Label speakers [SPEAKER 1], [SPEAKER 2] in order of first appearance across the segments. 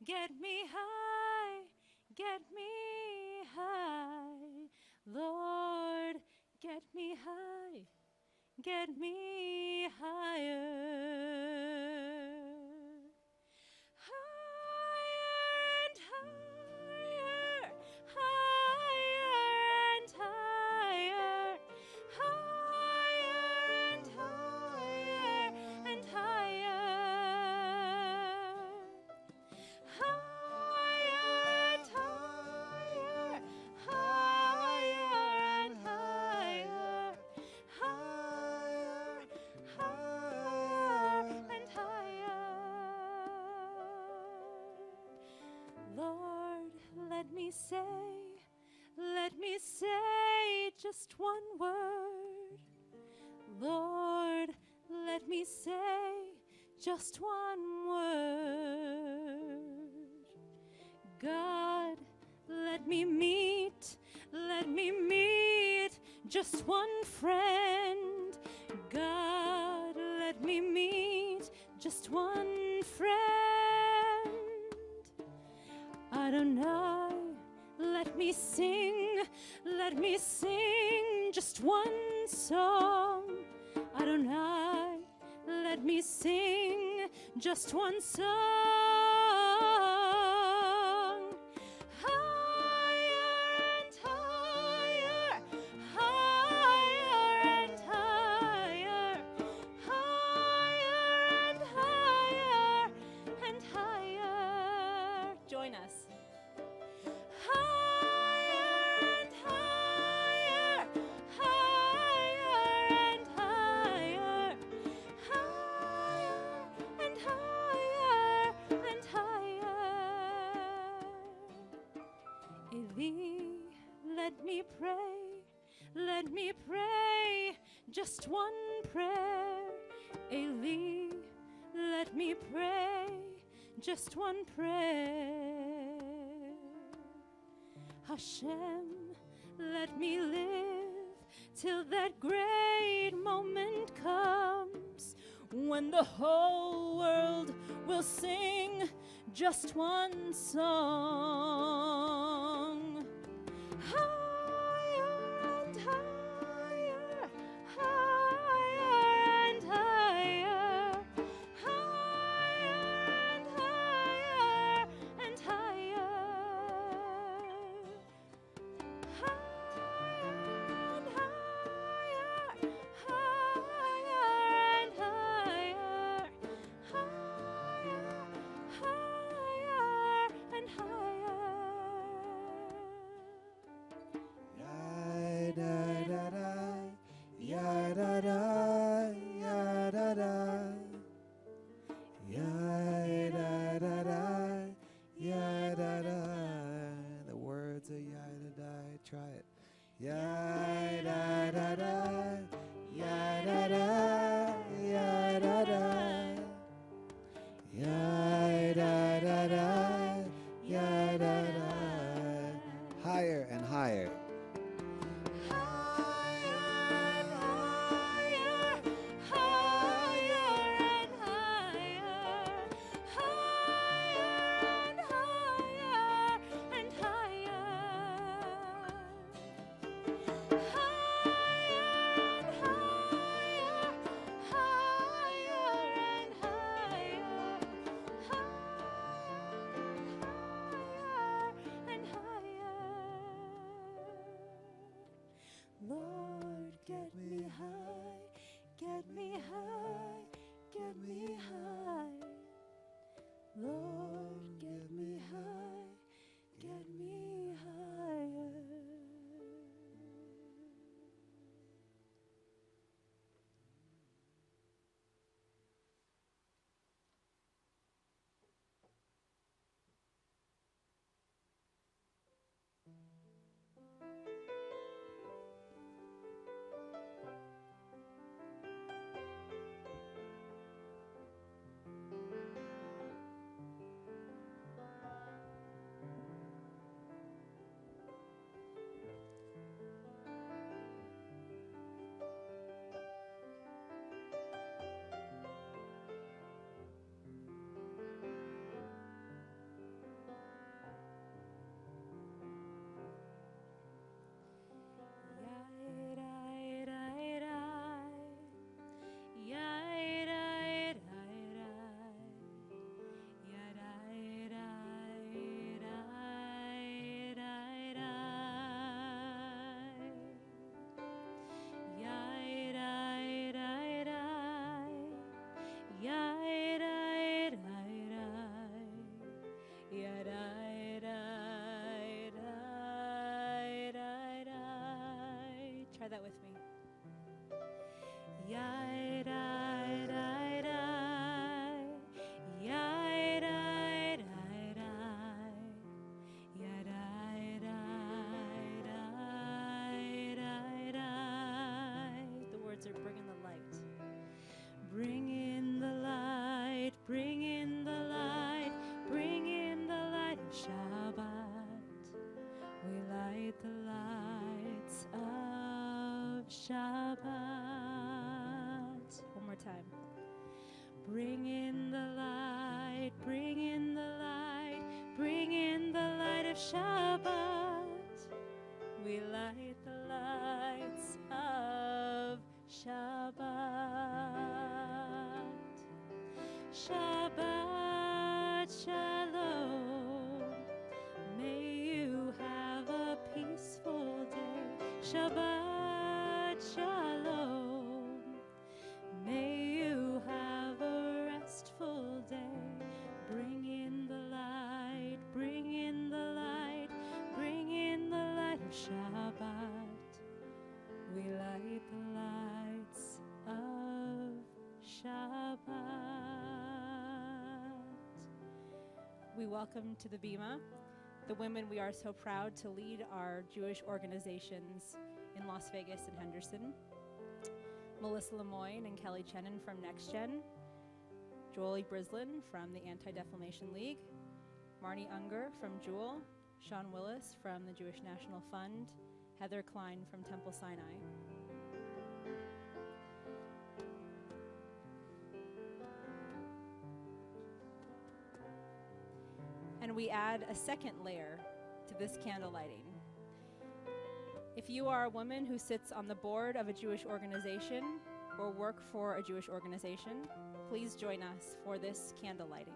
[SPEAKER 1] get me high, get me high. Lord, get me high, get me higher. Let me say just one word. Lord, let me say just one word. God, let me meet just one friend. God, let me meet just one friend. Adonai, let me sing just one song. Adonai, let me sing just one song. Higher and higher, higher and higher, higher and higher and higher. Join us. Let me pray just one prayer. Eli, let me pray just one prayer. Hashem, let me live till that great moment comes when the whole world will sing just one song.
[SPEAKER 2] Higher and higher.
[SPEAKER 1] Try that with me. Yai, dai, dai, dai. Yai, dai, dai, dai. Yai, dai, dai, dai, dai, dai. The words are bring in the light. Bring in the light, bring in the light, bring in the light of Shabbat. We light the lights of Shabbat. One more time. Bring in the light, bring in the light, bring in the light of Shabbat. We light the lights of Shabbat. Shabbat shalom. May you have a peaceful day. Shabbat shalom. May you have a restful day. Bring in the light, bring in the light, bring in the light of Shabbat. We light the lights of Shabbat. We welcome to the Bima the women we are so proud to lead our Jewish organizations in Las Vegas and Henderson. Melissa Lemoyne and Kelly Chenin from Next Gen, Jolie Brislin from the Anti-Defamation League, Marnie Unger from Jewel, Sean Willis from the Jewish National Fund, Heather Klein from Temple Sinai. And we add a second layer to this candle lighting. If you are a woman who sits on the board of a Jewish organization or work for a Jewish organization, please join us for this candle lighting.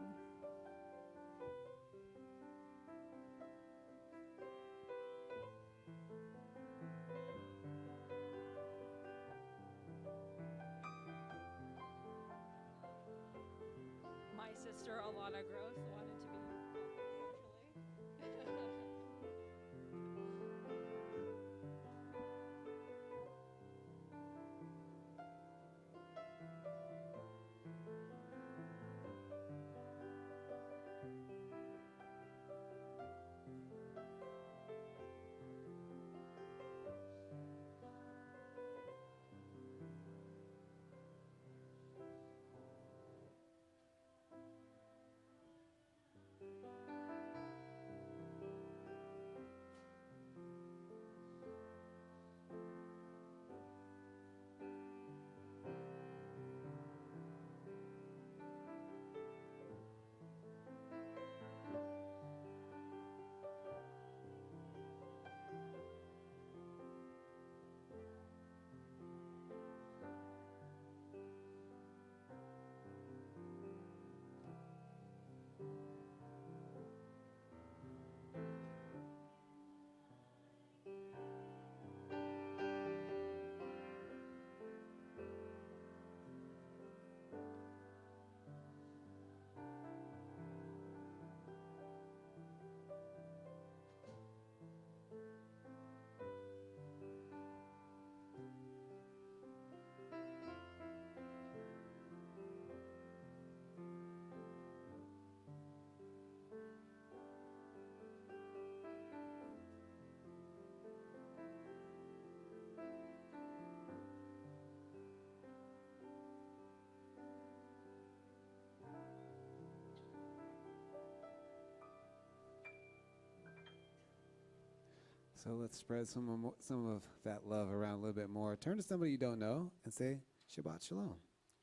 [SPEAKER 1] My sister Alana Gross wanted to be
[SPEAKER 2] So let's spread some of that love around a little bit more. Turn to somebody you don't know and say, Shabbat Shalom.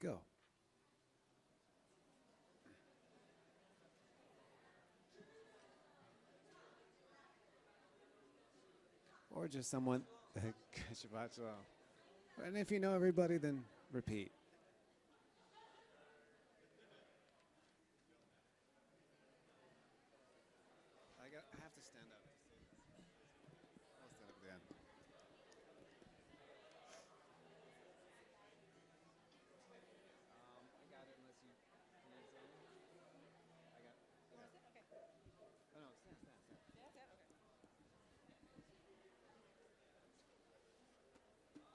[SPEAKER 2] Go. Or just someone, Shabbat Shalom. And if you know everybody, then repeat. I have to stand up. I'll stand up at the end. I got it unless you need something. I got it. You want to sit? Okay. Oh, no, stand. Yeah, stand, okay.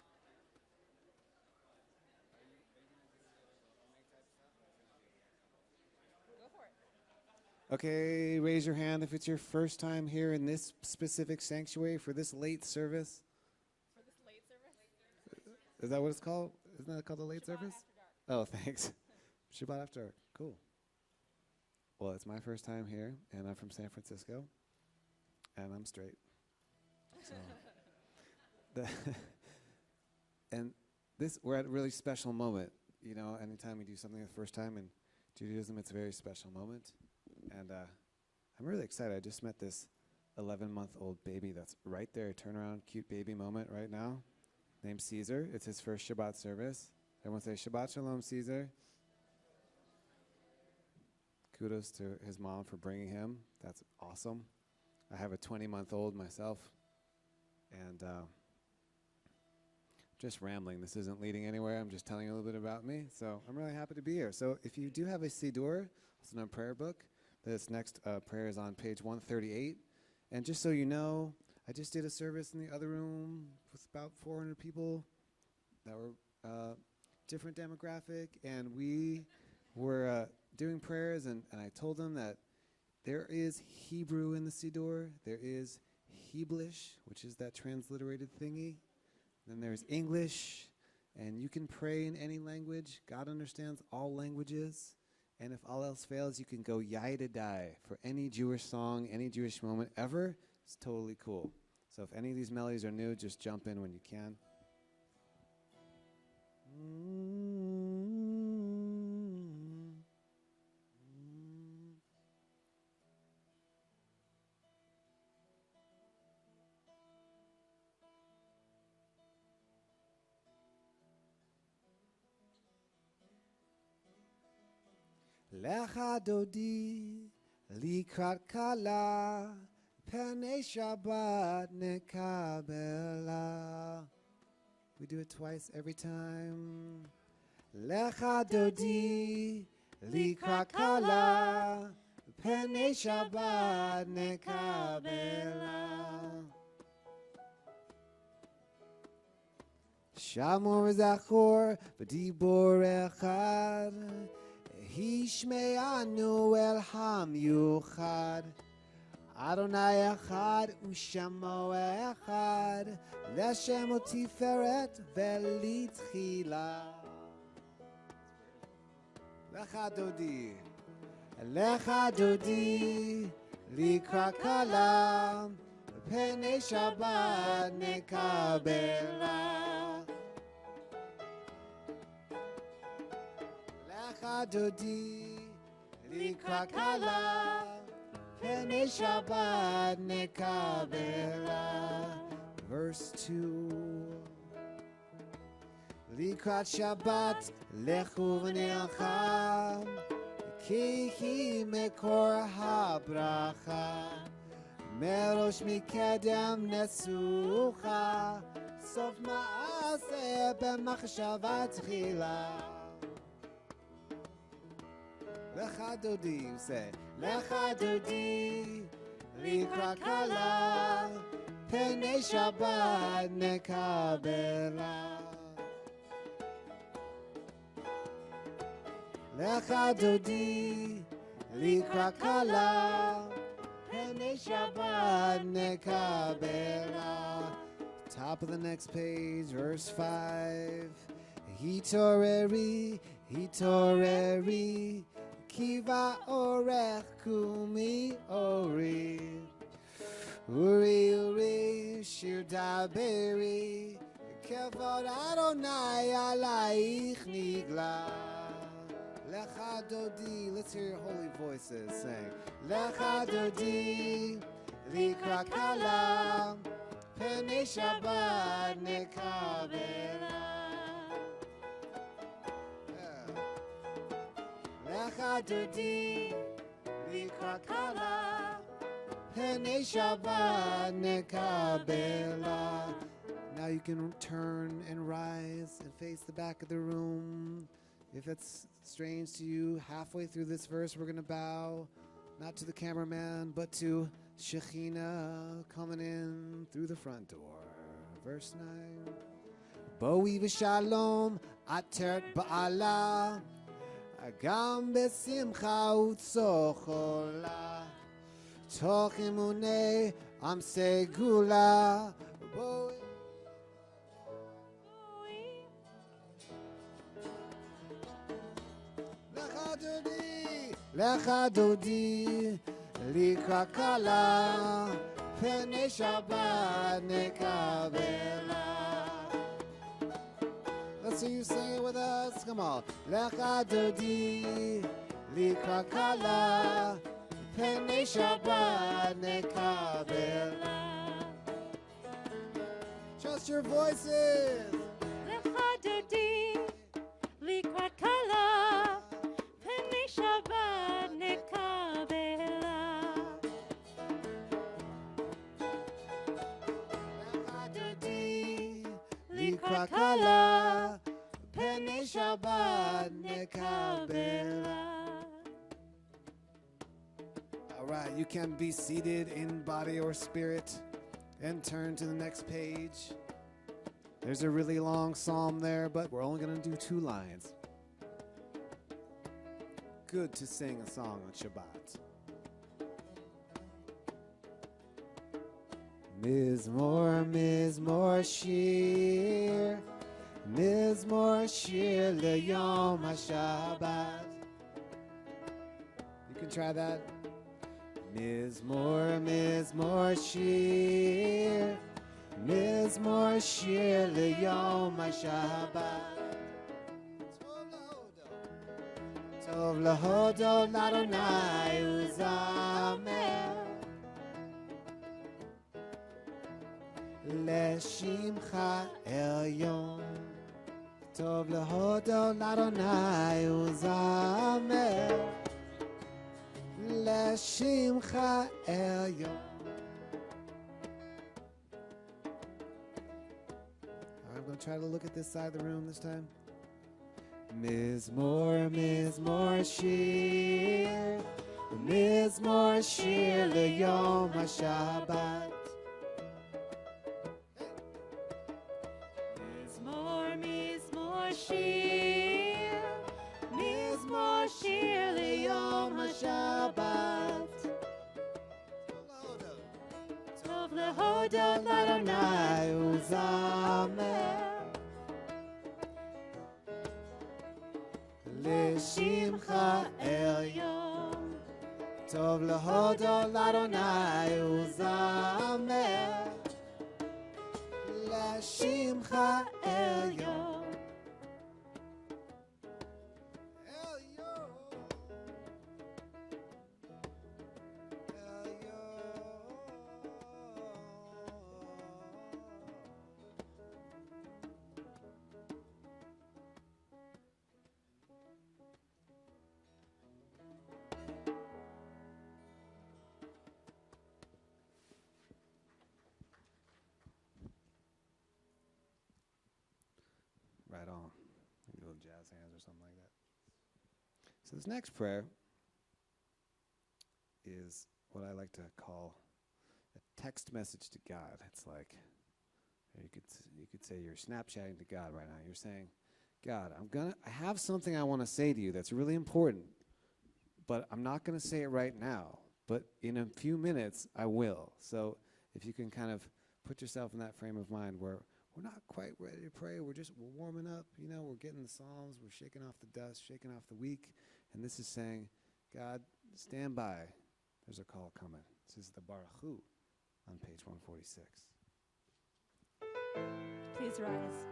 [SPEAKER 2] Okay, raise your hand if it's your first time here in this specific sanctuary for this late service.
[SPEAKER 1] For this late service?
[SPEAKER 2] Is that what it's called? Isn't that called the late
[SPEAKER 1] Shabbat
[SPEAKER 2] service?
[SPEAKER 1] after dark.
[SPEAKER 2] Oh, thanks. Shabbat after dark. Cool. Well, it's my first time here, and I'm from San Francisco, and I'm straight. So, we're at a really special moment. You know, anytime we do something the first time in Judaism, it's a very special moment. And I'm really excited. I just met this 11-month-old baby that's right there, turnaround, cute baby moment right now, named Caesar. It's his first Shabbat service. Everyone say, Shabbat Shalom, Caesar. Kudos to his mom for bringing him. That's awesome. I have a 20-month-old myself. And just rambling. This isn't leading anywhere. I'm just telling you a little bit about me. So I'm really happy to be here. So if you do have a Siddur, it's in our prayer book. This next prayer is on page 138. And just so you know, I just did a service in the other room with about 400 people that were different demographic. And we were doing prayers, and I told them that there is Hebrew in the Siddur. There is Heblish, which is that transliterated thingy. Then there's English, and you can pray in any language. God understands all languages. And if all else fails, you can go Yai-to-Dai for any Jewish song, any Jewish moment ever. It's totally cool. So if any of these melodies are new, just jump in when you can. Lecha dodi likrat kala penei Shabbat nekabela. We do it twice every time. Lecha dodi likrat kala penei Shabbat nekabela. Shamor zachor v'dibor echad. Hishme'anu el ham-yuchad. Adonai echad u'shemo echad. Leshem u'tiferet ve'litchila. Lecha dodi. Lecha dodi. Likra kala. Penei Shabbat nekabela. Dodi likra kala penei Shabbat nekabela. Verse 2. Likrat Shabbat lechu v'nilcham ki hi mekor habracha merosh mikedem nesucha sof ma'aseh b'machshava tchila. Lecha dodi, you say. Lecha dodi, likra kala, penei Shabbat nekabela. Lecha dodi, likra kala, penei Shabbat nekabela. Top of the next page, verse 5. Hitoreri, hitoreri. Kiva orech kumi ori. Uri uri shir daberi. Kevod Adonai alaich nigla. Lecha dodi. Let's hear your holy voices sing. Lecha dodi. Likra kala. Penei Shabbat nekabela. Lecha dodi, likra kala, penei Shabbat nekabela. Now you can turn and rise and face the back of the room. If it's strange to you, halfway through this verse, we're going to bow, not to the cameraman, but to Shekhinah coming in through the front door. Verse 9. Boi v'shalom ateret ba'ala. גם בשמחה וצוחלה, תוך אמוני עם סגולה. לך דודי, לקראת קלה, פני שבת נקבלה. Let's see you sing it with us. Come on. לך דודי, לקראת קלה, פני שבת נקבלה. Trust your voices.
[SPEAKER 1] לך דודי, לקראת קלה, פני שבת נקבלה.
[SPEAKER 2] לך דודי, לקראת קלה, פני שבת נקבלה. All right, you can be seated in body or spirit and turn to the next page. There's a really long psalm there, but we're only going to do 2 lines. Good to sing a song on Shabbat. Mizmor, Mizmor Shir, Mizmor Shir Leyom HaShabbat. You can try that. Mizmor, Mizmor Shir, Mizmor Shir Leyom HaShabbat. Tov lahodot l'Adonai uzamer, Leshimcha elyon. Tov lahodot l'Adonai uzamer, Leshimcha elyon. I'm going to try to look at this side of the room this time. Mizmor, Mizmor Shir, Mizmor Shir Leyom HaShabbat.
[SPEAKER 1] Mizmor, Mizmor Shir, Mizmor Shir Leyom HaShabbat. Tov lehodot l'Adonai uzamer,
[SPEAKER 2] Leshimcha elyon. Tov lehodot l'Adonai uzamer, Leshimcha elyon. Right on. Little jazz hands or something like that. So this next prayer is what I like to call a text message to God. It's like you could say you're Snapchatting to God right now. You're saying, God, I have something I want to say to you that's really important, but I'm not going to say it right now. But in a few minutes, I will. So if you can kind of put yourself in that frame of mind where we're not quite ready to pray. We're warming up. We're getting the Psalms. We're shaking off the dust, shaking off the week. And this is saying, God, stand by. There's a call coming. This is the Barchu on page 146.
[SPEAKER 1] please rise.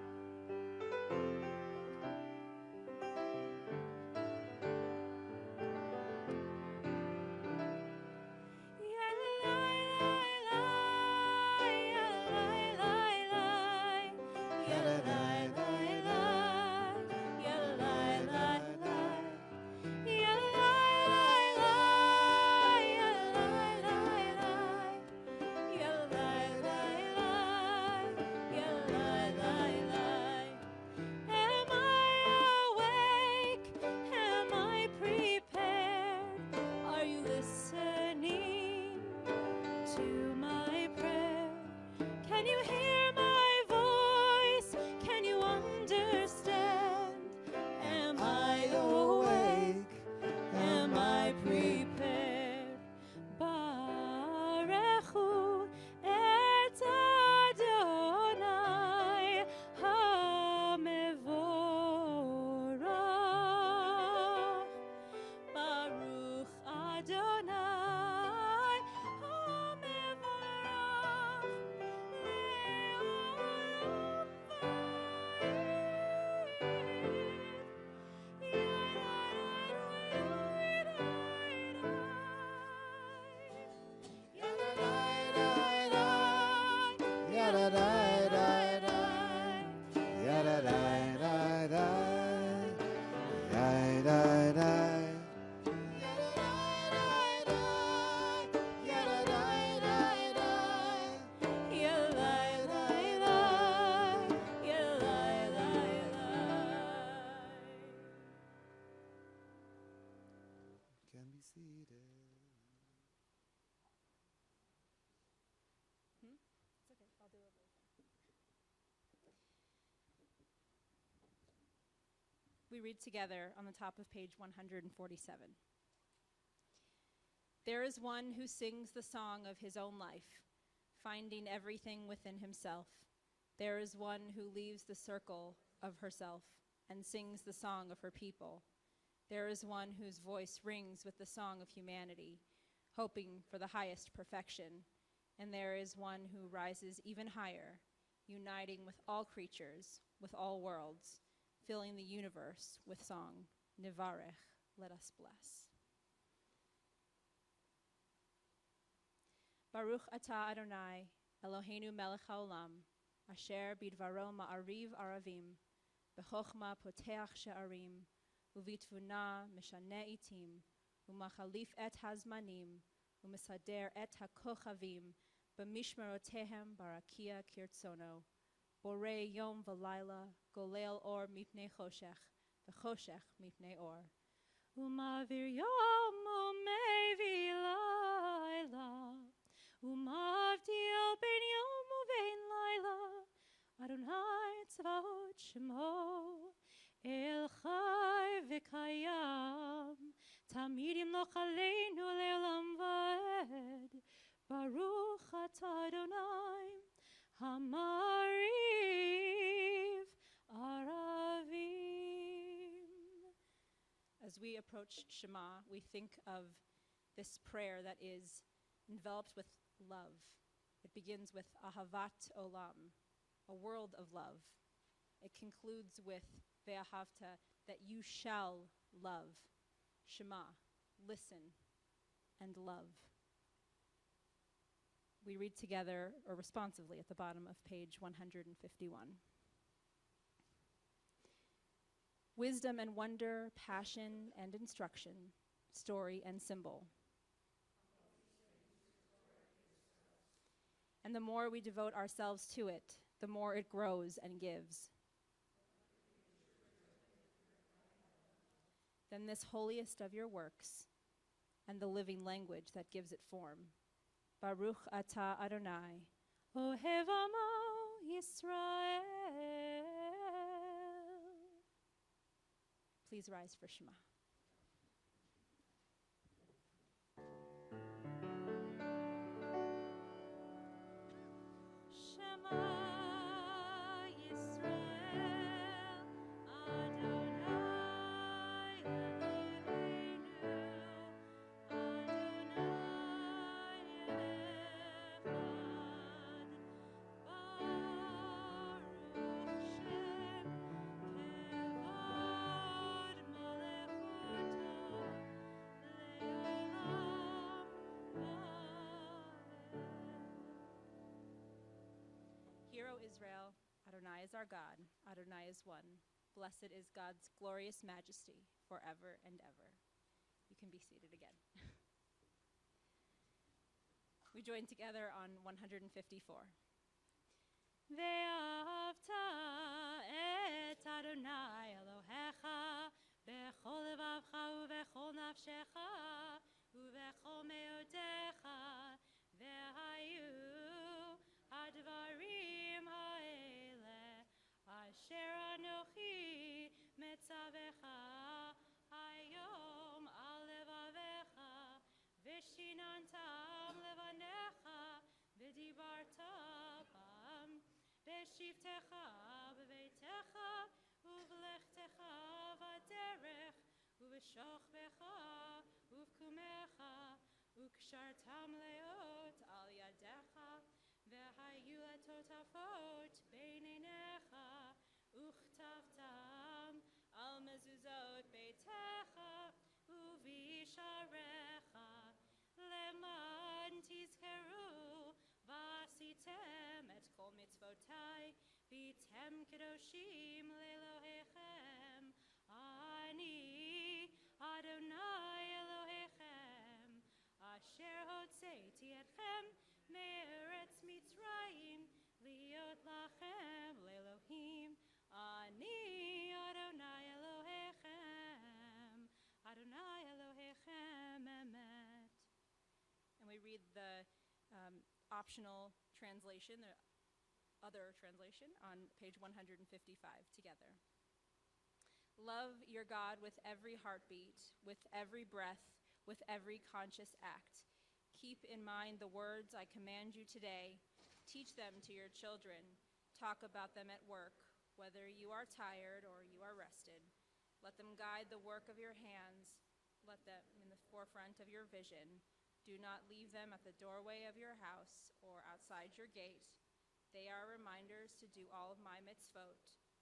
[SPEAKER 1] We read together on the top of page 147. There is one who sings the song of his own life, finding everything within himself. There is one who leaves the circle of herself and sings the song of her people. There is one whose voice rings with the song of humanity, hoping for the highest perfection. And there is one who rises even higher, uniting with all creatures, with all worlds, filling the universe with song. Nivarech, let us bless. Baruch atah Adonai, Eloheinu melech haolam, asher bidvaro ma'ariv aravim, b'chochma poteach she'arim, uvitvuna mishane itim, umachalif et hazmanim, umesader et hakochavim, b'mishmerotehem barakia kirtsono, borei yom v'layla, golel or mipnei choshech, v'choshech mipnei or. Umavir yom umevi layla, umavdil ben yom uvein layla, Adonai tzvaot shemo, el chai v'kayam, tamidim lo chaleinu le'olam va'ed, Baruch atah Adonai, hamariv aravim. As we approach Shema, we think of this prayer that is enveloped with love. It begins with ahavat olam, a world of love. It concludes with ve'ahavta, that you shall love. Shema, listen and love. We read together, or responsively, at the bottom of page 151. Wisdom and wonder, passion and instruction, story and symbol. And the more we devote ourselves to it, the more it grows and gives. Then this holiest of your works, and the living language that gives it form. Baruch atah Adonai, Ohev Amo Yisrael. Please rise for Shema. Israel, Adonai is our God, Adonai is one. Blessed is God's glorious majesty forever and ever. You can be seated again. We join together on 154. Ve'ahavta et Adonai Elohecha bechol levavcha uvechol nafshecha uvechol meodecha ve'hayu advarim ha'ele asher anochi metzavecha hayom al levavecha v'shinantam levanecha v'dibarta bam v'shivtecha b'veitecha uv'lechtecha v'derech uv'shochbecha uv'kumecha u'kshartam leot al yadecha v'hayu atotafot beinenecha uchtavtam al mezuzot beitecha uvisharecha leman tizkeru vasitem et kol mitzvotai vitem kedoshim lelohechem ani Adonai Elohechem asher hotzeiti etchem me'eretz Mitzrayim liot lachem le'elohim ani Adonai Elohechem Adonai Elohechem emet. And we read the optional translation, the other translation, on page 155 together. Love your God with every heartbeat, with every breath, with every conscious act. Keep in mind the words I command you today. Teach them to your children. Talk about them at work, whether you are tired or you are rested. Let them guide the work of your hands. Let them in the forefront of your vision. Do not leave them at the doorway of your house or outside your gate. They are reminders to do all of my mitzvot,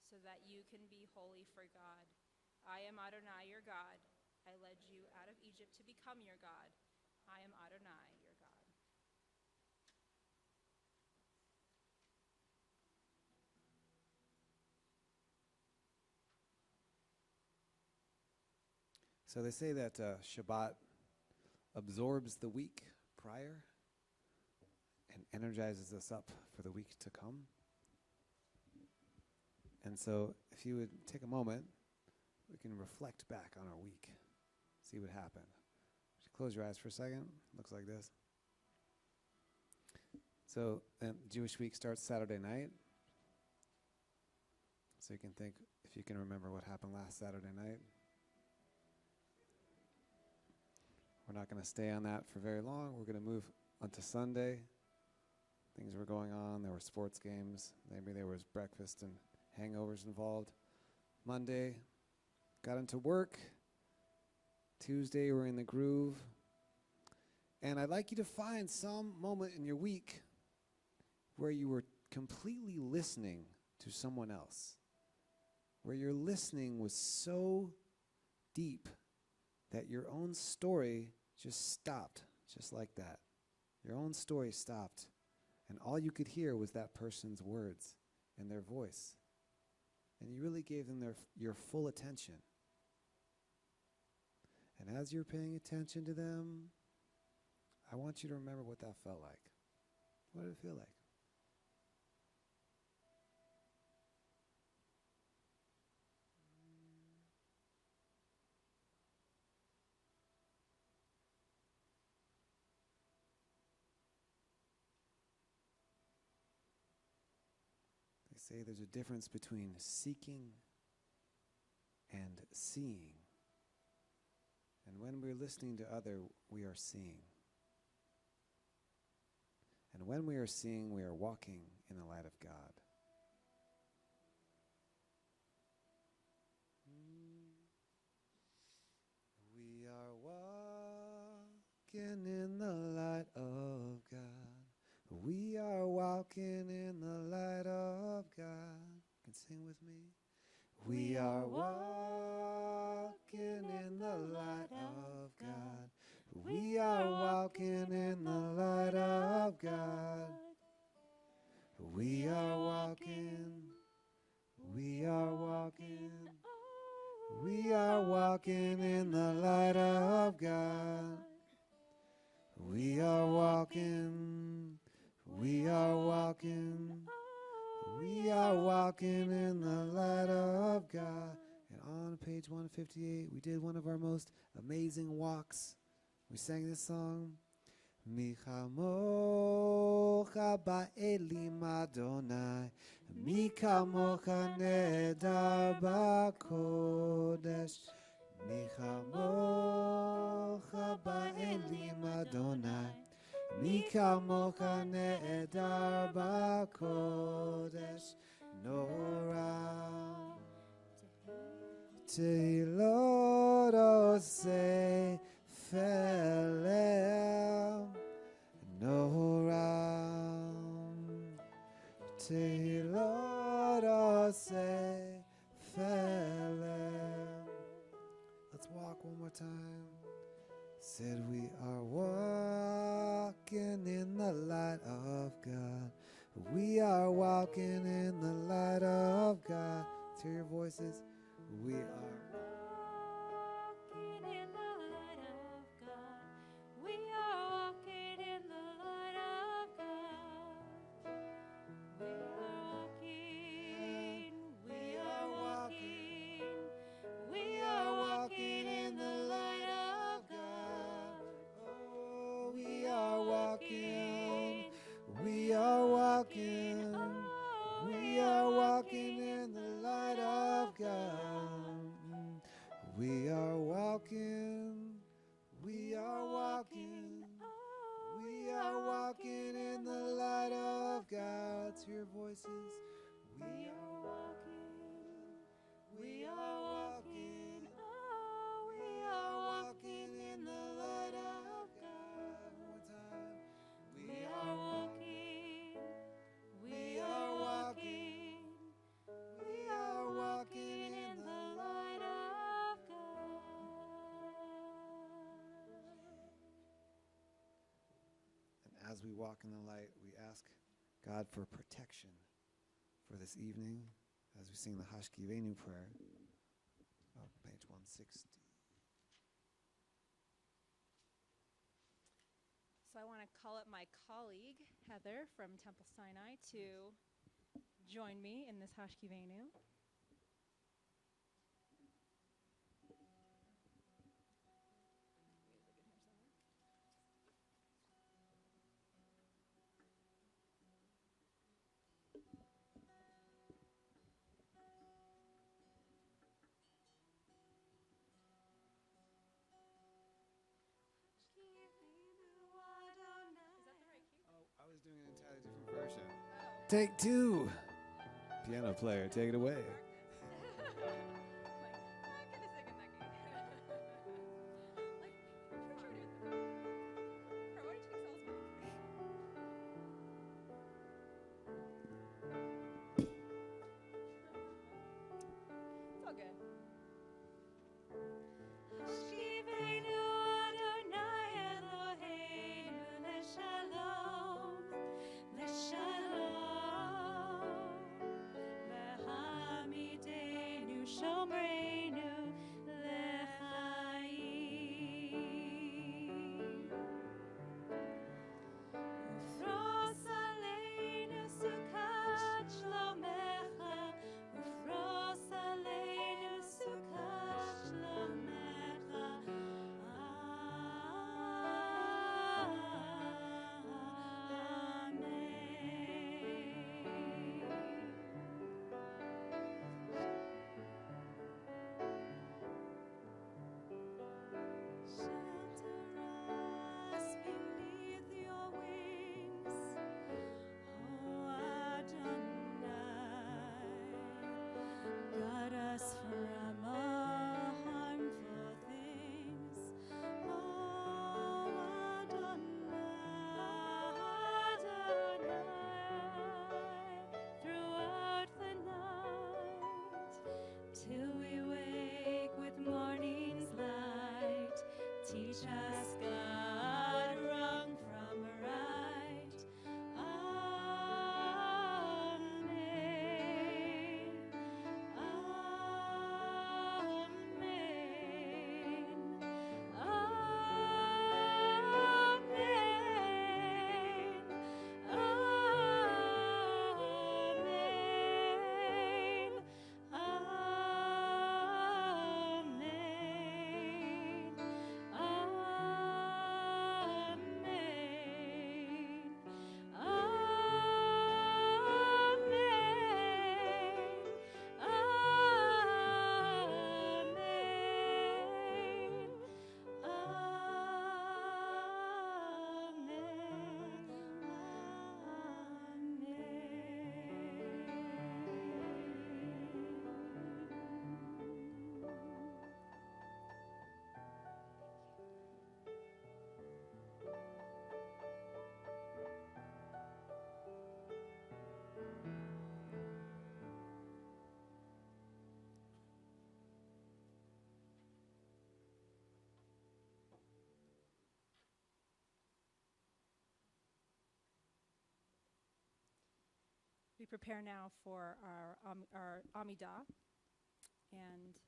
[SPEAKER 1] so that you can be holy for God. I am Adonai, your God. I led you out of Egypt to become your God. I am Adonai, your God.
[SPEAKER 2] So they say that Shabbat absorbs the week prior and energizes us up for the week to come. And so if you would take a moment, we can reflect back on our week, see what happened. Just close your eyes for a second. Looks like this. So Jewish week starts Saturday night. So you can think, if you can remember what happened last Saturday night. We're not going to stay on that for very long. We're going to move onto Sunday. Things were going on. There were sports games. Maybe there was breakfast and hangovers involved. Monday, got into work. Tuesday, we're in the groove. And I'd like you to find some moment in your week where you were completely listening to someone else, where your listening was so deep that your own story just stopped, just like that. Your own story stopped, and all you could hear was that person's words and their voice. And you really gave them your full attention. And as you're paying attention to them, I want you to remember what that felt like. What did it feel like? They say there's a difference between seeking and seeing. And when we're listening to other, we are seeing. And when we are seeing, we are walking in the light of God. We are walking in the light of God. We are walking in the light of God. You can sing with me. We are walking in the light of God. We are walking in the light of God. We are walking. We are walking. We are walking in the light of God. We are walking. We are walking. We are walking in the light of God. And on page 158, we did one of our most amazing walks. We sang this song. Mi chamocha ba'elim Adonai, mi kamocha nedar ba'kodesh. Mi chamocha ba'elim Adonai, mi kamocha nedar ba'kodesh. Nora tehilot oseh Felem Noram Tehilot oseh Felem. Let's walk one more time. Said we are walking in the light of God. We are walking in the light of God. Let's hear your voices. We are walking in the light of God. to your voices.
[SPEAKER 1] We are walking, we are walking, oh, we are walking in the light of God.
[SPEAKER 2] One more time.
[SPEAKER 1] We are walking, we are walking, we are walking in the light of God.
[SPEAKER 2] And as we walk in the light, we ask God for protection for this evening as we sing the Hashkiveinu prayer. Page 160.
[SPEAKER 1] So I want to call up my colleague, Heather, from Temple Sinai, to join me in this Hashkiveinu.
[SPEAKER 2] I was doing an entirely different version. Take two. Piano player, take it away.
[SPEAKER 1] It's all good. Hashkiveinu Adonai Eloheinu leshalom, leshalom, lehamidenu shomreinu lechaim. Ufros aleinu sukat shlomecha, ufros aleinu sukat shlomecha. Shelter us beneath your wings, oh Adonai. Guard us from all harmful things, oh Adonai, throughout the night, till we wake with morning's light. Teach us, God, wrong from right. Amen. Amen. We prepare now for our Amidah, and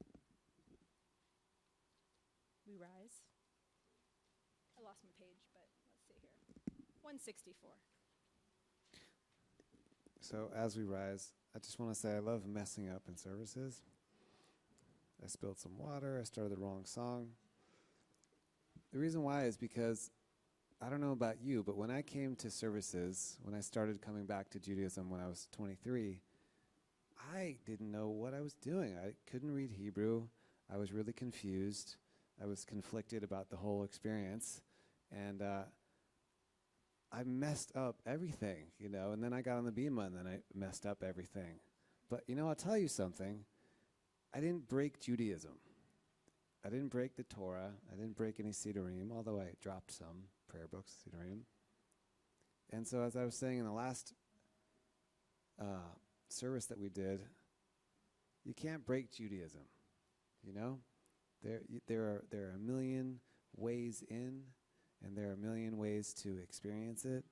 [SPEAKER 1] we rise. I lost my page, but let's see here. 164.
[SPEAKER 2] So as we rise, I just want to say I love messing up in services. I spilled some water. I started the wrong song. The reason why is because I don't know about you, but when I came to services, when I started coming back to Judaism when I was 23, I didn't know what I was doing. I couldn't read Hebrew. I was really confused. I was conflicted about the whole experience. And I messed up everything, and then I got on the bima and then I messed up everything. But, I'll tell you something. I didn't break Judaism. I didn't break the Torah. I didn't break any Siddurim, although I dropped some prayer books, Siddurim. And so as I was saying in the last service that we did, you can't break Judaism, There are a million ways in, and there are a million ways to experience it,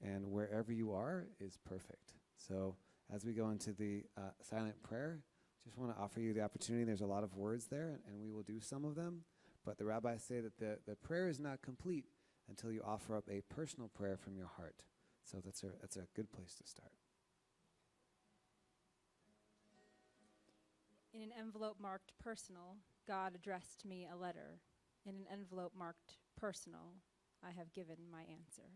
[SPEAKER 2] and wherever you are is perfect. So as we go into the silent prayer, just want to offer you the opportunity. There's a lot of words there, and we will do some of them, but the rabbis say that the prayer is not complete until you offer up a personal prayer from your heart. So that's a good place to start.
[SPEAKER 1] In an envelope marked personal, God addressed me a letter. In an envelope marked personal, I have given my answer.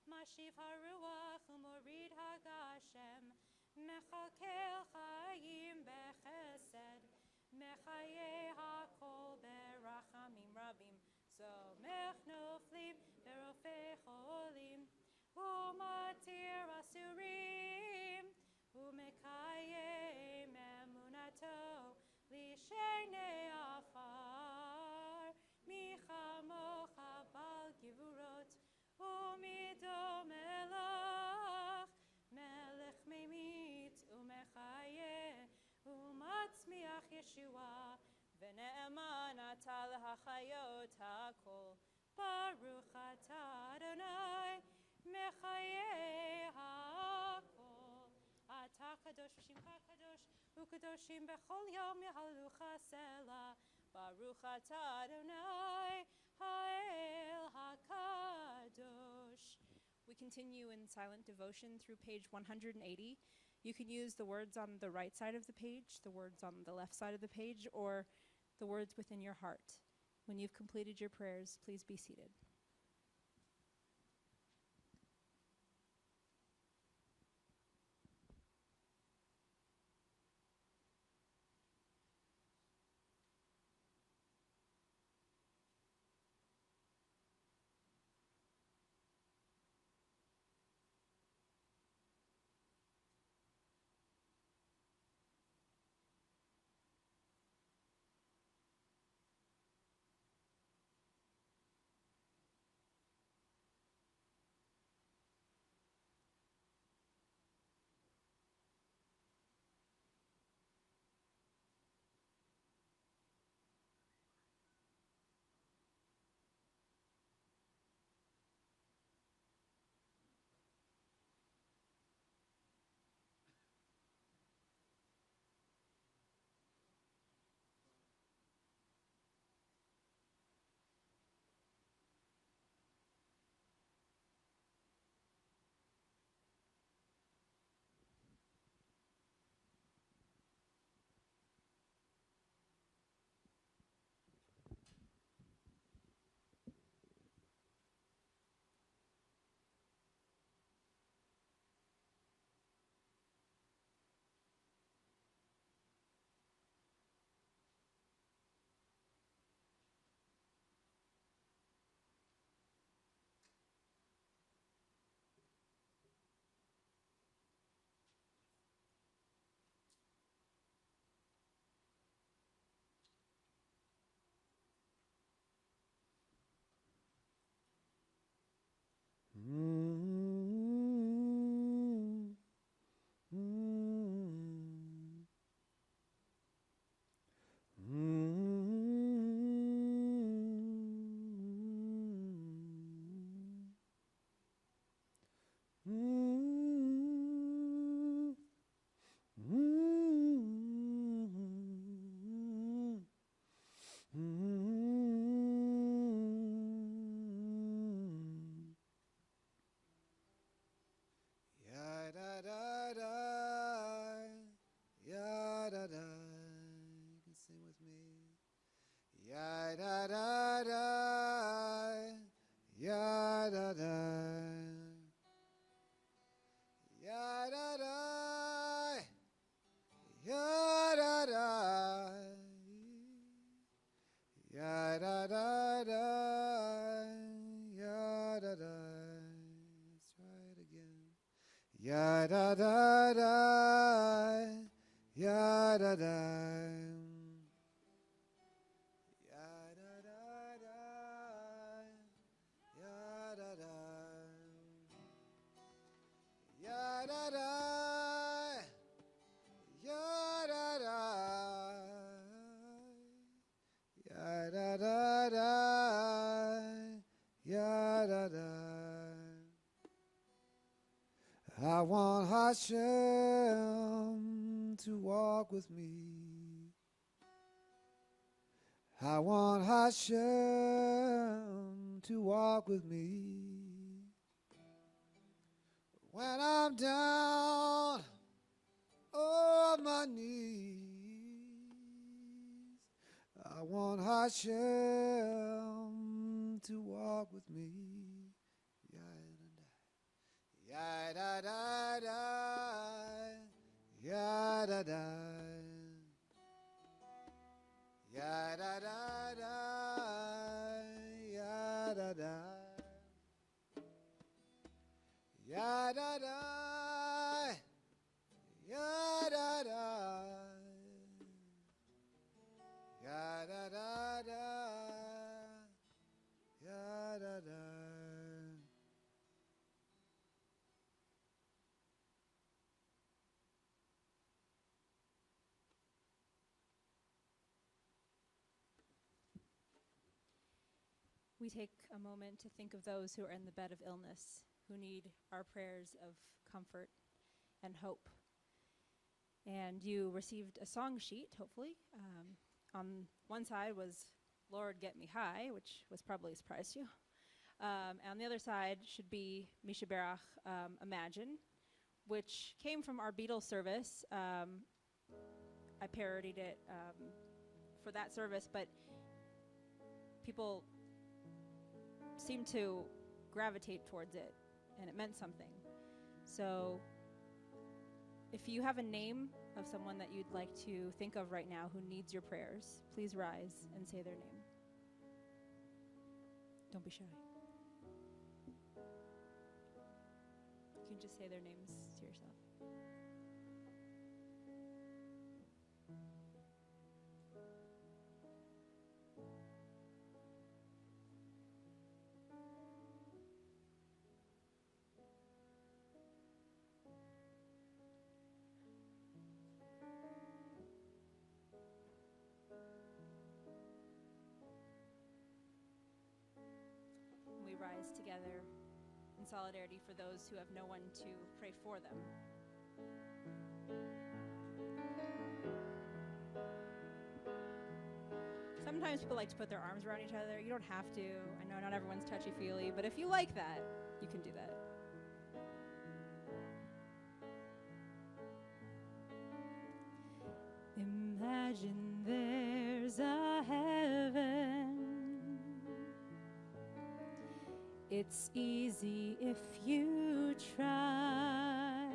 [SPEAKER 3] Mashiv haruach umorid hagashem mechakel chayim bechesed mechaye hakol berachamim rabim somech noflim berofei cholim umatir asurim umekayem emunato lishenei afar michamocha bal givurot Umido melach, melech memit, umechaye, umatzmiach Yeshua, v'ne'eman ata l'hachayot hakol, baruch ata Adonai, mechaye hakol. Ata kadosh v'shimcha kadosh, u'kadoshim b'chol yom yahalucha sela, baruch ata Adonai, ha'el hakadosh.
[SPEAKER 1] We continue in silent devotion through page 180. You can use the words on the right side of the page, the words on the left side of the page, or the words within your heart. When you've completed your prayers, please be seated.
[SPEAKER 2] da da. Ya da da. Ya da da. Ya da da da. Ya da da. Let's try it again. Ya da da da. Ya da da. I want Hashem to walk with me. I want Hashem to walk with me. When I'm down on my knees, I want Hashem to walk with me. Ya da da da, ya da da, ya da da da, ya da da, ya da da, ya da da, ya da da da, ya da da.
[SPEAKER 1] We take a moment to think of those who are in the bed of illness, who need our prayers of comfort and hope. And you received a song sheet, hopefully. On one side was Lord Get Me High, which was probably a surprise to you. And on the other side should be Misha Berach, Imagine, which came from our Beatles service. I parodied it for that service, but people seemed to gravitate towards it, and it meant something. So if you have a name of someone that you'd like to think of right now who needs your prayers, please rise and say their name. Don't be shy. You can just say their names to yourself. Rise together in solidarity for those who have no one to pray for them. Sometimes people like to put their arms around each other. You don't have to. I know not everyone's touchy-feely, but if you like that, you can do that. Imagine there's a heaven. It's easy if you try.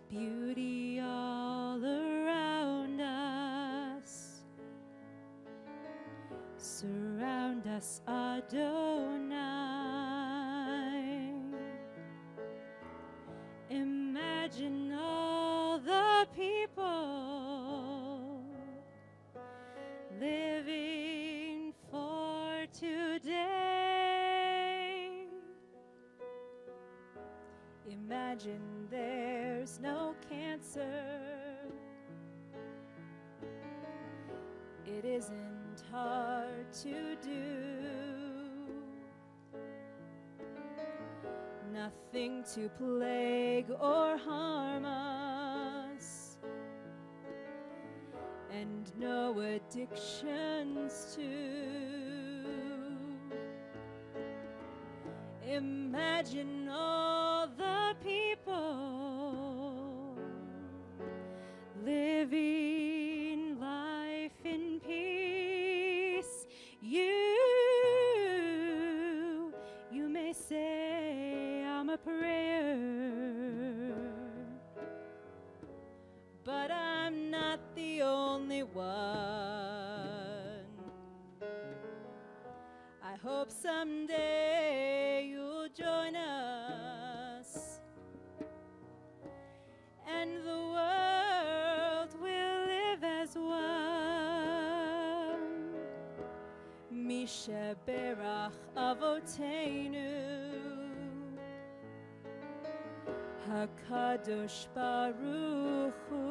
[SPEAKER 1] Beauty all around us. Surround us, Adonai. Imagine all the people living for today. Imagine there's no cancer. It isn't hard to do. Nothing to plague or harm us, and no addictions too. Imagine all the people living life in peace. You hope someday you'll join us, and the world will live as one. Misha Berach Avoteinu, HaKadosh Baruch Hu,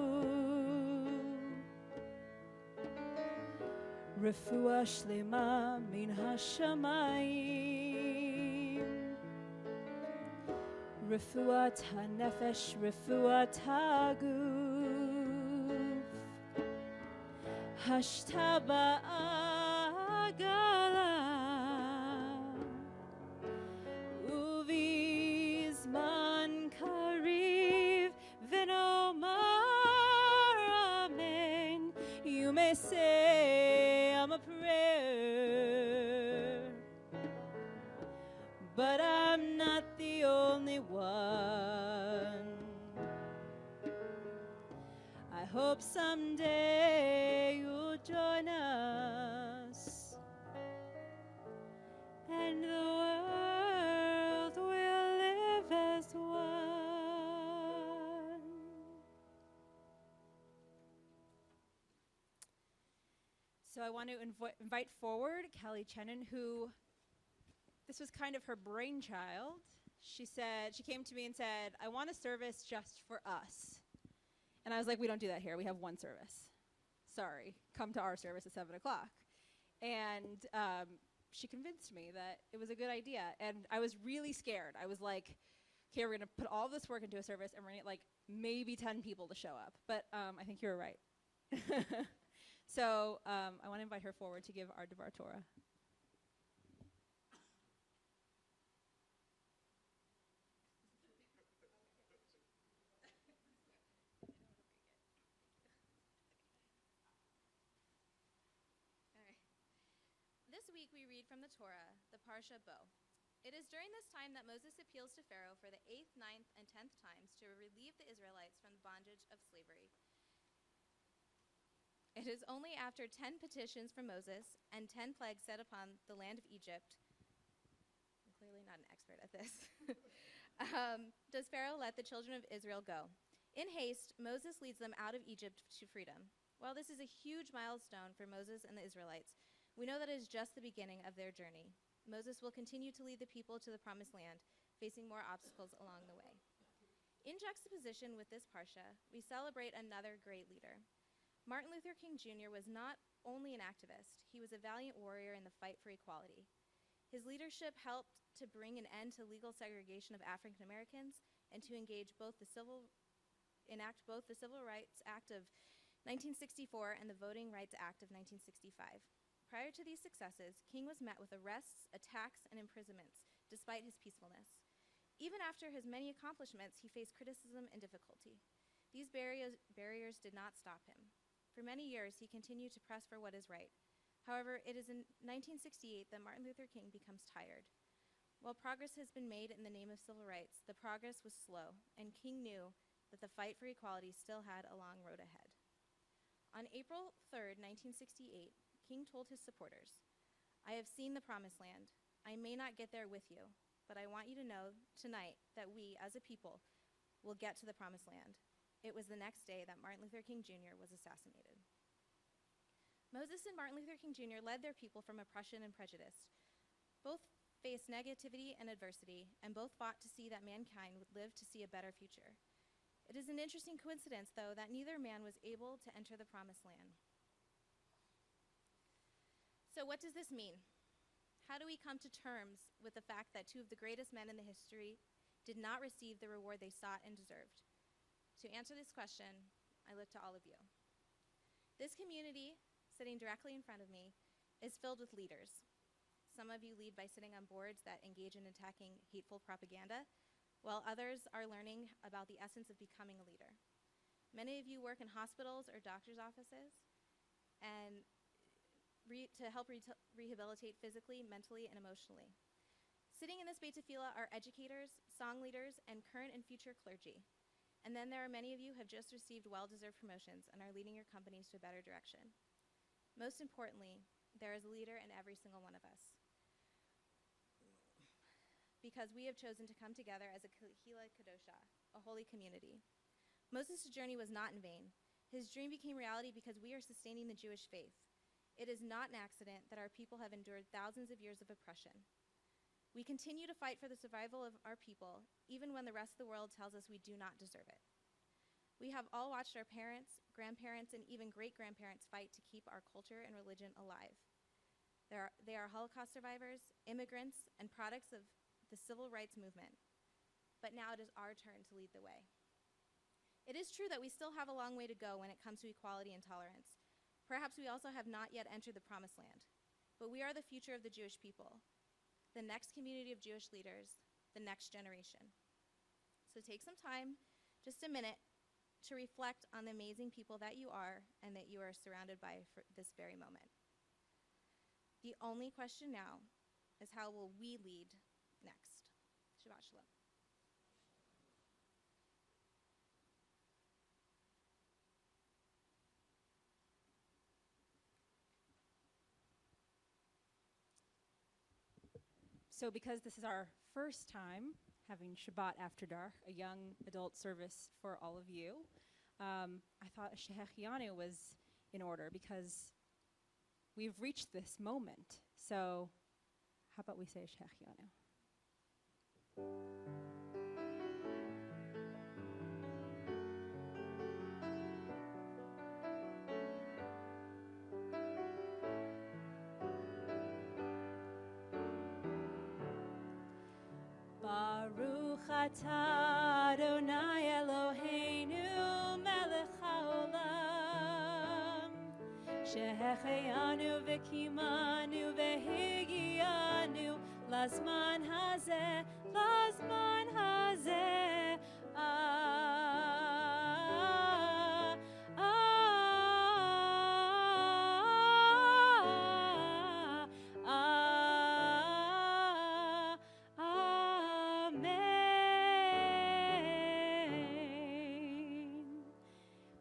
[SPEAKER 1] Refuah Shlema Min HaShamayim, Refuat HaNefesh, Refuat HaGuf, Hashtaba Agala, Uvizman Kariv Venomar Amen. You may say I'm a prayer, but I'm not the only one. I hope someday you'll join us, and the world will live as one. So I want to invite forward Kelly Chenin, who this was kind of her brainchild. She came to me and said, I want a service just for us. And I was like, we don't do that here. We have one service. Sorry, come to our service at 7 o'clock. And she convinced me that it was a good idea. And I was really scared. I was like, okay, we're going to put all this work into a service, and we're going to get like maybe 10 people to show up. But I think you were right. So I want to invite her forward to give our Devar Torah.
[SPEAKER 4] This week we read from the Torah, the Parsha Bo. It is during this time that Moses appeals to Pharaoh for the 8th, 9th, and 10th times to relieve the Israelites from the bondage of slavery. It is only after 10 petitions from Moses and 10 plagues set upon the land of Egypt, I'm clearly not an expert at this, does Pharaoh let the children of Israel go. In haste, Moses leads them out of Egypt to freedom. While this is a huge milestone for Moses and the Israelites, we know that it is just the beginning of their journey. Moses will continue to lead the people to the promised land, facing more obstacles along the way. In juxtaposition with this Parsha, we celebrate another great leader. Martin Luther King Jr. was not only an activist, he was a valiant warrior in the fight for equality. His leadership helped to bring an end to legal segregation of African Americans and to enact both the Civil Rights Act of 1964 and the Voting Rights Act of 1965. Prior to these successes, King was met with arrests, attacks, and imprisonments, despite his peacefulness. Even after his many accomplishments, he faced criticism and difficulty. These barriers did not stop him. For many years, he continued to press for what is right. However, it is in 1968 that Martin Luther King becomes tired. While progress has been made in the name of civil rights, the progress was slow, and King knew that the fight for equality still had a long road ahead. On April 3rd, 1968, King told his supporters, "I have seen the promised land. I may not get there with you, but I want you to know tonight that we, as a people, will get to the promised land." It was the next day that Martin Luther King Jr. was assassinated. Moses and Martin Luther King Jr. led their people from oppression and prejudice. Both faced negativity and adversity, and both fought to see that mankind would live to see a better future. It is an interesting coincidence, though, that neither man was able to enter the promised land. So what does this mean? How do we come to terms with the fact that two of the greatest men in the history did not receive the reward they sought and deserved? To answer this question, I look to all of you. This community, sitting directly in front of me, is filled with leaders. Some of you lead by sitting on boards that engage in attacking hateful propaganda, while others are learning about the essence of becoming a leader. Many of you work in hospitals or doctor's offices and to help rehabilitate physically, mentally, and emotionally. Sitting in this Beit Tefillah are educators, song leaders, and current and future clergy. And then there are many of you who have just received well-deserved promotions and are leading your companies to a better direction. Most importantly, there is a leader in every single one of us. because we have chosen to come together as a Kahila Kadosha, a holy community. Moses' journey was not in vain. His dream became reality because we are sustaining the Jewish faith. It is not an accident that our people have endured thousands of years of oppression. We continue to fight for the survival of our people, even when the rest of the world tells us we do not deserve it. We have all watched our parents, grandparents, and even great-grandparents fight to keep our culture and religion alive. They are Holocaust survivors, immigrants, and products of the civil rights movement. But now it is our turn to lead the way. It is true that we still have a long way to go when it comes to equality and tolerance. Perhaps we also have not yet entered the promised land. But we are the future of the Jewish people, the next community of Jewish leaders, the next generation. So take some time, just a minute, to reflect on the amazing people that you are and that you are surrounded by for this very moment. The only question now is, how will we lead next? Shabbat shalom.
[SPEAKER 1] So because this is our first time having Shabbat after dark, a young adult service for all of you, I thought Hashkiveinu was in order because we've reached this moment. So how about we say Hashkiveinu? Baruch atah Adonai Eloheinu melech haolam shehecheyanu v'kimanu v'higianu lazman hazeh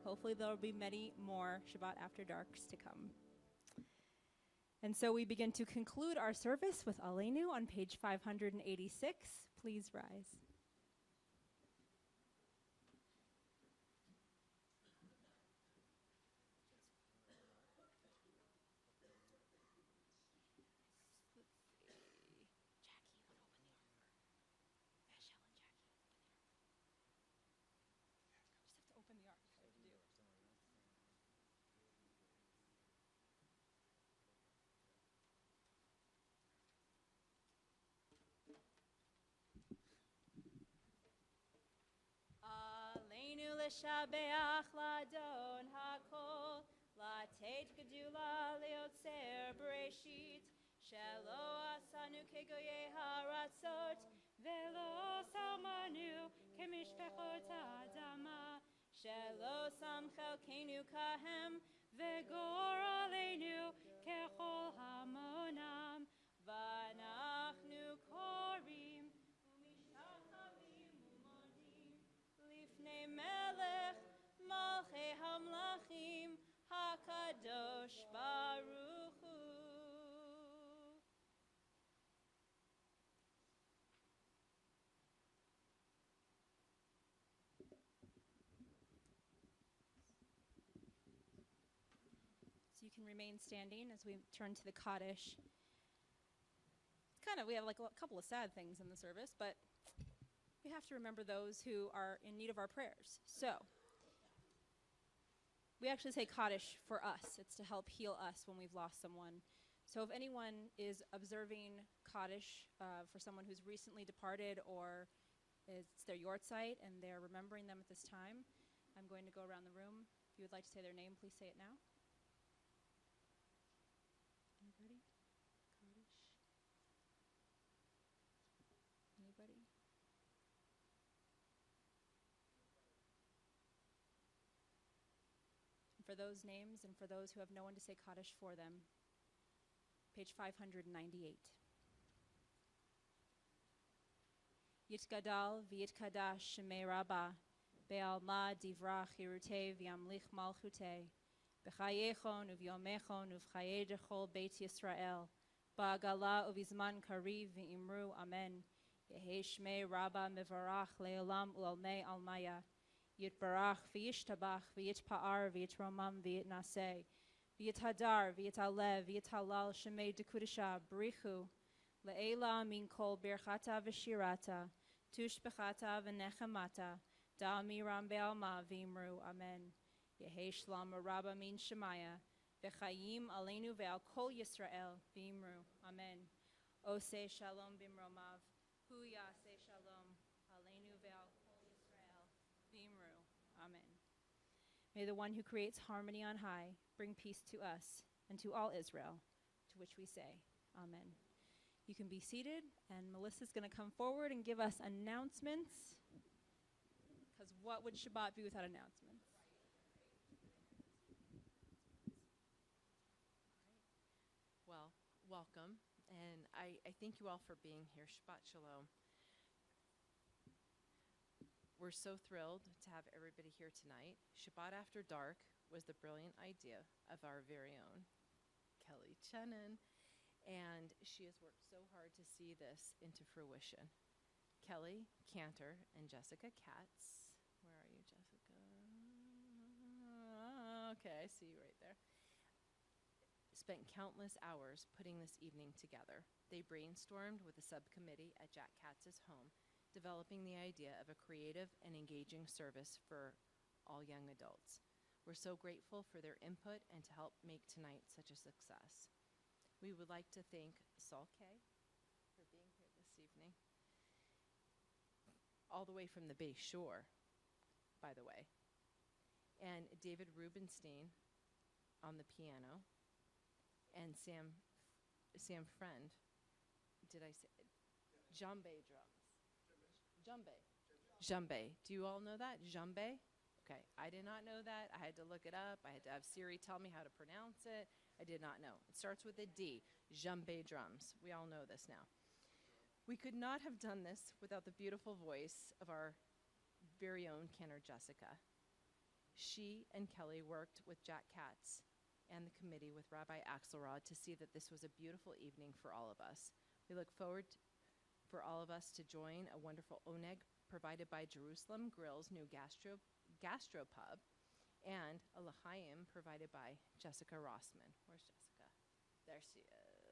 [SPEAKER 1] Hopefully there will be many more Shabbat After Darks to come. And so we begin to conclude our service with Aleinu on page 586. Please rise. Shabeach ladon hakol latet gedula leotzer bereshit shelo asanu kegoye haratzot velo salmanu kemishpechot adama shelo samchelkenu kahem vegor aleinu kechol hamonam vanachnu korim umishachavim umodim lifnei melech malchei hamlachim hakadosh baruch hu. So you can remain standing as we turn to the Kaddish. We have like a couple of sad things in the service, but we have to remember those who are in need of our prayers. So we actually say Kaddish for us. It's to help heal us when we've lost someone. So if anyone is observing Kaddish for someone who's recently departed, or it's their yortzeit and they're remembering them at this time, I'm going to go around the room. If you would like to say their name, please say it now. Anybody? Kaddish? Anybody? And for those names and for those who have no one to say Kaddish for them, page 598. Yitgadal v'yitkadash shemei Rabbah be'alma divrach yirutei v'yamlich malchutei b'chayechon uv'yomechon uv'chayei dechol beit Yisrael ba'agala uv'izman kariv v'imru amen. Yehi Shmei Rabba Mivarach Leolam Ulalnei Almaya. Yitbarach v'yishtabach v'yitpa'ar v'yitromam v'yitnaseh v'yithadar v'yitalev v'yithalal shemei dekudisha b'richu le'ela min kol birchata v'shirata tushbechata v'nechemata da'amiram be'alma v'imru amen. Yehi shlam rabba min shemaya v'chayim aleinu ve'al kol Yisrael v'imru amen. Oseh shalom b'mromav hu yaseh shalom aleinu ve'al kol Yisrael v'imru amen. May the one who creates harmony on high bring peace to us and to all Israel, to which we say, amen. You can be seated, and Melissa's going to come forward and give us announcements, because what would Shabbat be without announcements?
[SPEAKER 5] Well, welcome, and I thank you all for being here. Shabbat shalom. We're so thrilled to have everybody here tonight. Shabbat After Dark was the brilliant idea of our very own Kelly Chenin, and she has worked so hard to see this into fruition. Kelly Cantor and Jessica Katz, where are you, Jessica? Okay, I see you right there. Spent countless hours putting this evening together. They brainstormed with a subcommittee at Jack Katz's home, developing the idea of a creative and engaging service for all young adults. We're so grateful for their input and to help make tonight such a success. We would like to thank Saul Kay for being here this evening, all the way from the Bay Shore, by the way, and David Rubenstein on the piano, and Sam Friend, did I say djembe drums? Djembe. Do you all know that? Djembe? Okay, I did not know that. I had to look it up. I had to have Siri tell me how to pronounce it. I did not know. It starts with a D, djembe drums. We all know this now. We could not have done this without the beautiful voice of our very own Cantor Jessica. She and Kelly worked with Jack Katz and the committee with Rabbi Axelrod to see that this was a beautiful evening for all of us. We look forward for all of us to join a wonderful oneg provided by Jerusalem Grill's new gastropub, and a l'chaim provided by Jessica Rossman. Where's Jessica? There she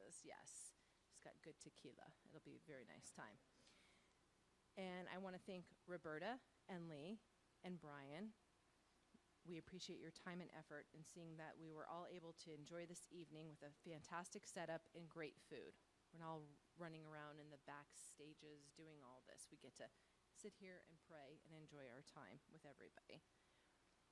[SPEAKER 5] is, yes. She's got good tequila. It'll be a very nice time. And I want to thank Roberta and Lee and Brian. We appreciate your time and effort in seeing that we were all able to enjoy this evening with a fantastic setup and great food. We're not all running around in the back stages doing all this. We get to sit here and pray and enjoy our time with everybody.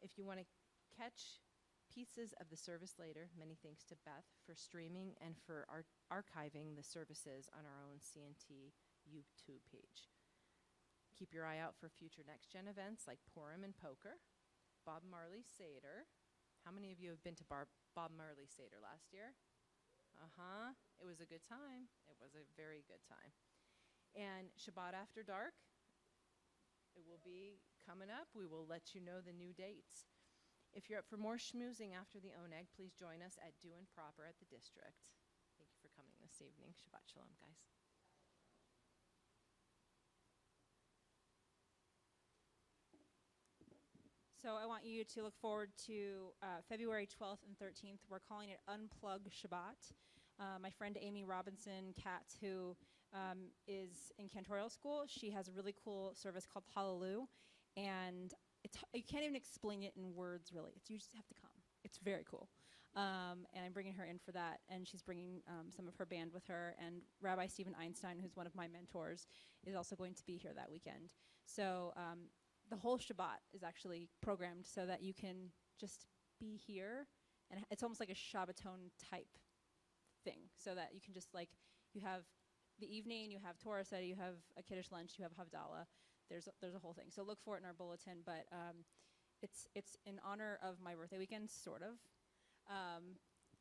[SPEAKER 5] If you want to catch pieces of the service later, many thanks to Beth for streaming and for archiving the services on our own CNT YouTube page. Keep your eye out for future next-gen events like Purim and Poker, Bob Marley Seder. How many of you have been to Bob Marley Seder last year? It was a good time. It was a very good time. And Shabbat After Dark, it will be coming up. We will let you know the new dates. If you're up for more schmoozing after the oneg, please join us at Due and Proper at the District. Thank you for coming this evening. Shabbat Shalom, guys.
[SPEAKER 1] So I want you to look forward to February 12th and 13th. We're calling it Unplug Shabbat. My friend Amy Robinson Katz, who is in cantorial school, she has a really cool service called Hallelujah, and you can't even explain it in words, really. You just have to come. It's very cool. And I'm bringing her in for that, and she's bringing some of her band with her, and Rabbi Stephen Einstein, who's one of my mentors, is also going to be here that weekend. So the whole Shabbat is actually programmed so that you can just be here, and it's almost like a Shabbaton type thing, so that you can just you have the evening, you have Torah study, you have a Kiddush lunch, you have Havdalah. There's a whole thing. So look for it in our bulletin, but it's in honor of my birthday weekend, sort of,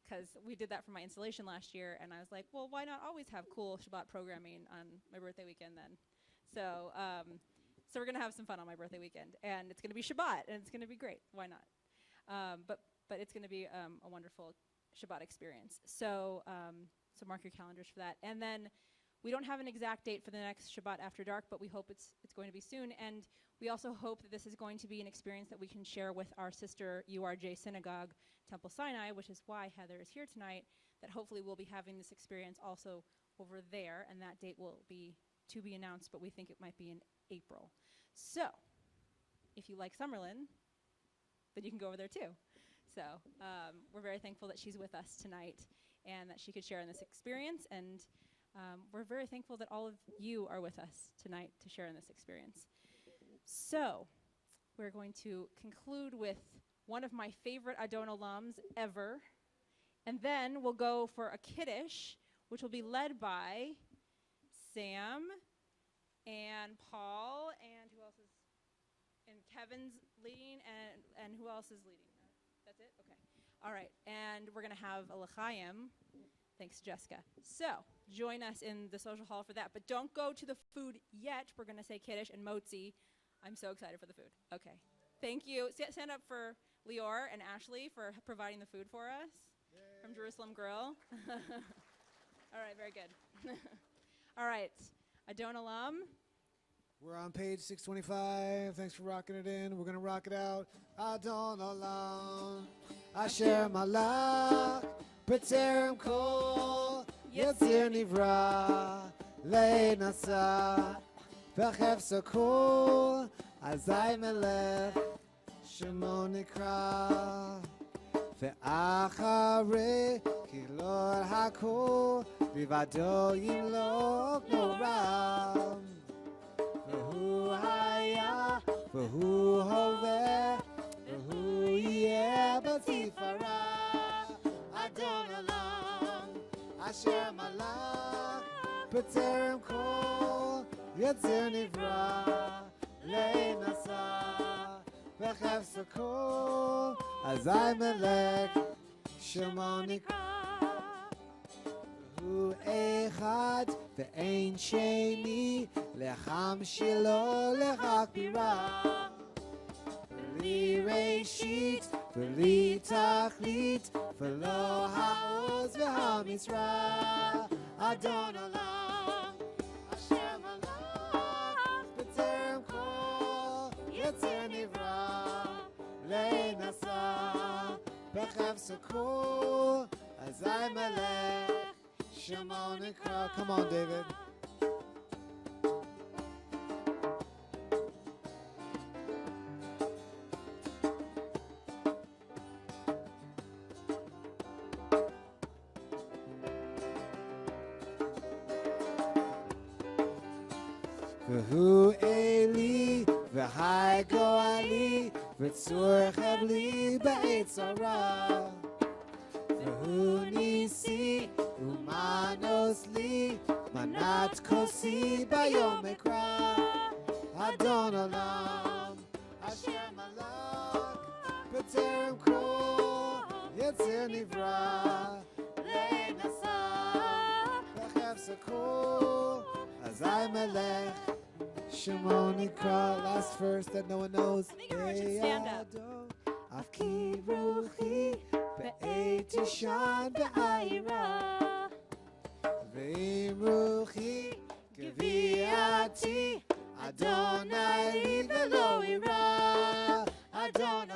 [SPEAKER 1] because we did that for my installation last year, and I was like, well, why not always have cool Shabbat programming on my birthday weekend then? So we're gonna have some fun on my birthday weekend, and it's gonna be Shabbat, and it's gonna be great. Why not? But it's gonna be a wonderful Shabbat experience. So mark your calendars for that. And then We don't have an exact date for the next Shabbat After Dark, but we hope it's going to be soon. And we also hope that this is going to be an experience that we can share with our sister URJ Synagogue, Temple Sinai, which is why Heather is here tonight, that hopefully we'll be having this experience also over there, and that date will be to be announced, but we think it might be in April. So, if you like Summerlin, then you can go over there too. So, we're very thankful that she's with us tonight and that she could share in this experience, and we're very thankful that all of you are with us tonight to share in this experience. So, we're going to conclude with one of my favorite Adon Olams ever, and then we'll go for a Kiddush, which will be led by Sam and Paul, and who else is, and Kevin's leading, and who else is leading? That's it? Okay. All right, and we're going to have a l'chaim. Thanks, Jessica. So, join us in the social hall for that, but don't go to the food yet. We're going to say Kiddush and Motzi. I'm so excited for the food. Okay. Thank you. Stand up for Lior and Ashley for providing the food for us. Yay. From Jerusalem Grill. All right, very good. All right, Adon Olam.
[SPEAKER 2] We're on page 625. Thanks for rocking it in. We're going to rock it out. Adon Olam, Asher Malach, B'Terem Kol, Yetzir Nivra, Le'nasa, B'Chef Sakol, Azai Melech, Shemo Nikra, Ve'achare Kilor Hakol, Livado Yimlok Noram, V'hu Haya, V'hu Hoveh, V'hu Yeh B'Tifara, Adon Olam, Asher Malach, B'Terem Kol, Yetzir Nivra, Le'nasa, B'Chef Sakol, Azai Melech, Shemo Nikra, V'hu Echad, Ve'ein Sheni, Lecham Shilo, Lechak Bira, V'li Reishit, V'li Tachlit, V'lo Ha'oz V'Ha'Misra, Adon Olam, Asher Malach, B'Terem Kol, Yetzir Nivra, Le'nasa, B'Chef Sakol, Azai Melech, Shemo Nikra. Come on, David. V'hu Eli, v'hai go'ali, v'tzur chabli b'etz hara. V'hu nisi, u'manos li, manat kosi b'yom ekra. Adon Olam, Asher Malach, B'Terem Kol, Yetzir Nivra, Le'nasa, B'Chef Sakol, Azai Melech, Shemo Nikra. Last verse that no one knows.
[SPEAKER 1] I think everyone should stand up.
[SPEAKER 2] Afki ruchi, be'et tishan be'ayira, ve'im ruchi, geviati, Adonai li v'lo ira, Adon